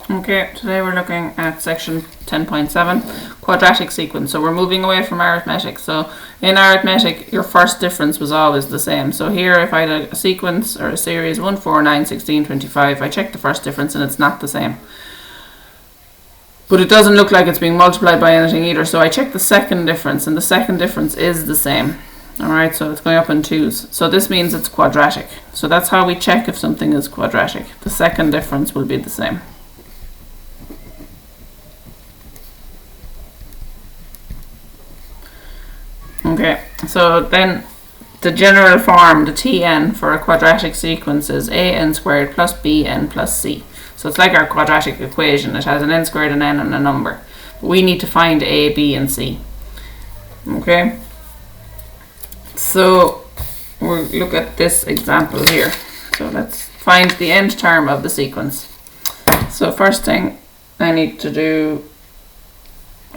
Okay, today we're looking at section 10.7, quadratic sequence. So we're moving away from arithmetic. So in arithmetic, your first difference was always the same. So here, if I had a sequence or a series 1, 4, 9, 16, 25, I check the first difference and it's not the same. But it doesn't look like it's being multiplied by anything either. So I check the second difference, and the second difference is the same. Alright, so it's going up in twos. So this means it's quadratic. So that's how we check if something is quadratic. The second difference will be the same. Okay, so then the general form, the Tn for a quadratic sequence is an squared plus bn plus c. So it's like our quadratic equation. It has an n squared, an n, and a number. But we need to find a, b, and c. Okay, so we'll look at this example here. So let's find the nth term of the sequence. So first thing I need to do,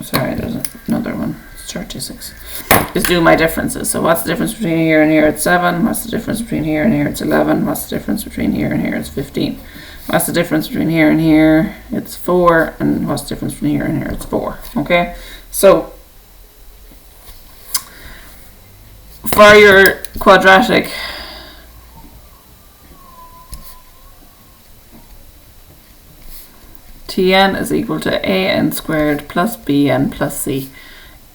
sorry, there's another one. 36. Is do my differences. So what's the difference between here and here? It's 7. What's the difference between here and here? It's 11. What's the difference between here and here? It's 15. What's the difference between here and here? It's 4. And what's the difference between here and here? It's 4. Okay, so for your quadratic, Tn is equal to an squared plus bn plus c.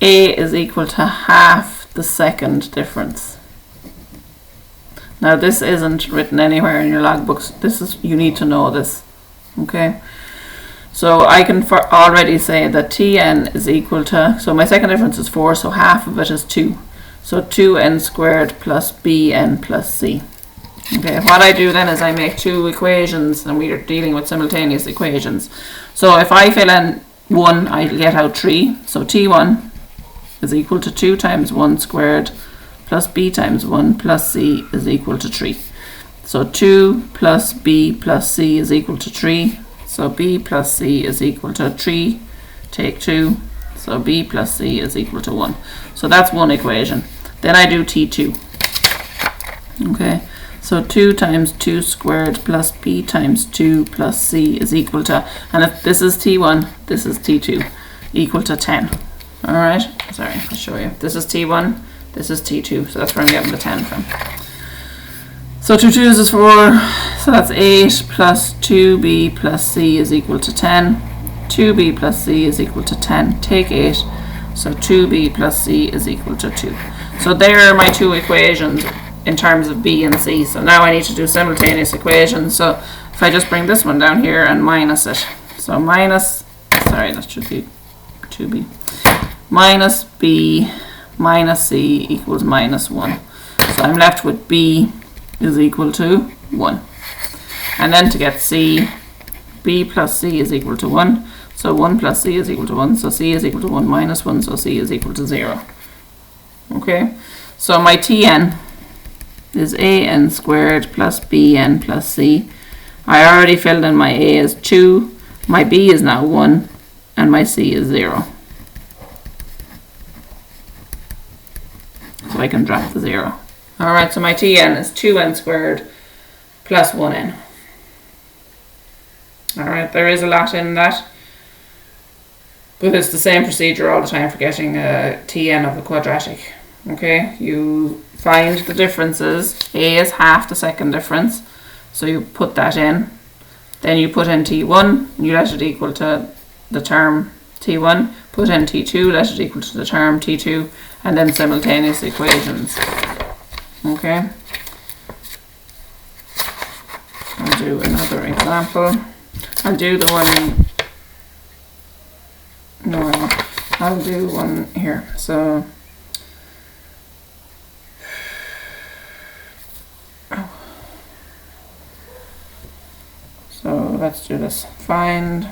A is equal to half the second difference. Now this isn't written anywhere in your logbooks. This is, you need to know this. Okay, so I can already say that Tn is equal to, so my second difference is 4, so half of it is 2. So 2n squared plus bn plus c. Okay, what I do then is I make two equations, and we are dealing with simultaneous equations. So if I fill in 1, I get out 3. So T1 is equal to 2 times 1 squared plus b times 1 plus c is equal to 3. So 2 plus b plus c is equal to 3. So b plus c is equal to 3, take 2. So b plus c is equal to 1. So that's one equation. Then I do T2. Okay, so 2 times 2 squared plus b times 2 plus c is equal to, and if this is T1, this is T2, equal to 10. Alright, sorry, I'll show you. This is T1, this is T2, so that's where I'm getting the 10 from. So 2 2's is 4, so that's 8 plus 2b plus c is equal to 10. 2b plus c is equal to 10. Take 8, so 2b plus c is equal to 2. So there are my two equations in terms of b and c. So now I need to do simultaneous equations. So if I just bring this one down here and minus it. So minus, sorry, that should be 2b. Minus b minus c equals minus 1. So I'm left with b is equal to 1. And then to get c, b plus c is equal to 1. So 1 plus c is equal to 1. So c is equal to 1 minus 1. So c is equal to 0. Okay, so my Tn is an squared plus bn plus c. I already filled in my a is 2. My b is now 1. And my c is 0. So I can drop the 0. Alright, so my Tn is 2n squared plus 1n. Alright, there is a lot in that, but it's the same procedure all the time for getting a Tn of a quadratic. Okay, you find the differences. A is half the second difference, so you put that in. Then you put in T1, and you let it equal to the term T1. Put in T2, let it equal to the term T2, and then simultaneous equations. Okay. I'll do another example. I'll do the one, no, I'll do one here. So let's do this. Find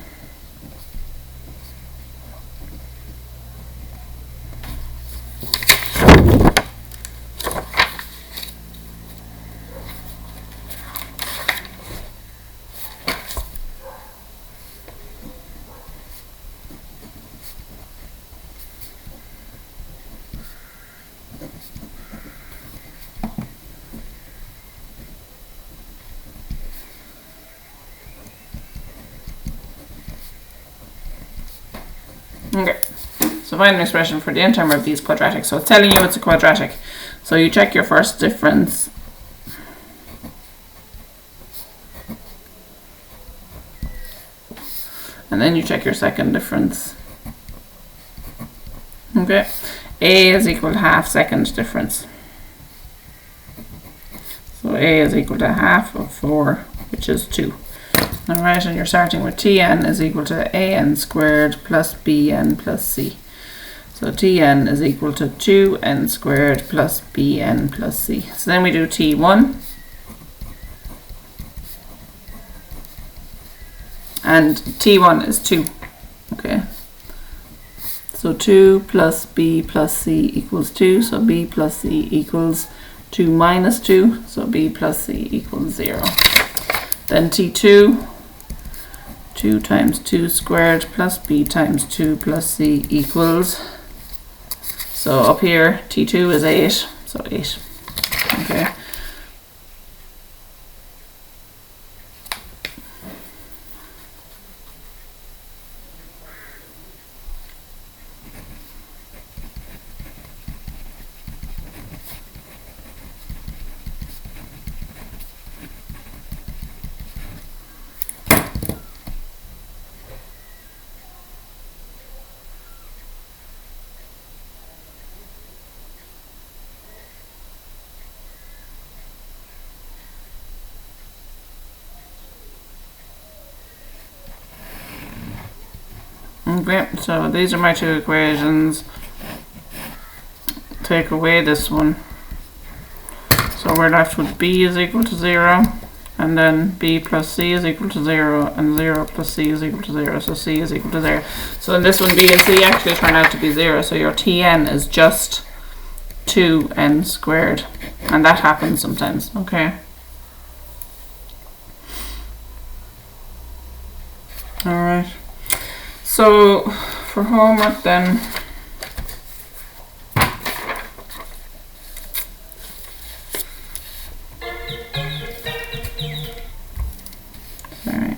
Okay, so find an expression for the n term of these quadratic. So it's telling you it's a quadratic. So you check your first difference. And then you check your second difference. Okay, a is equal to half second difference. So a is equal to half of 4, which is 2. Alright, and you're starting with Tn is equal to an squared plus bn plus c. So Tn is equal to 2n squared plus bn plus c. So then we do T1. And T1 is 2. Okay. So 2 plus b plus c equals 2. So b plus c equals 2 minus 2. So b plus c equals 0. Then T2. 2 times 2 squared plus b times 2 plus c equals, so up here T2 is 8, so 8. Okay. Okay, so these are my two equations. Take away this one. So we're left with b is equal to 0, and then b plus c is equal to 0, and 0 plus c is equal to 0, so c is equal to 0. So in this one, b and c actually turn out to be 0, so your Tn is just 2n squared, and that happens sometimes, okay? Alright. So, for homework then, sorry.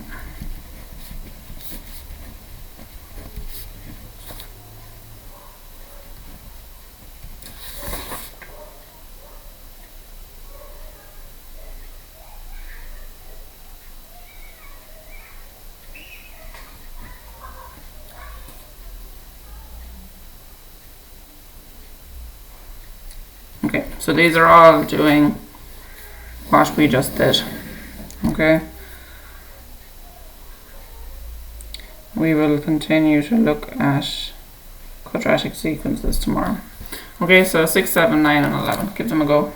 Okay, so these are all doing what we just did. Okay. We will continue to look at quadratic sequences tomorrow. Okay, so 6, 7, 9 and 11. Give them a go.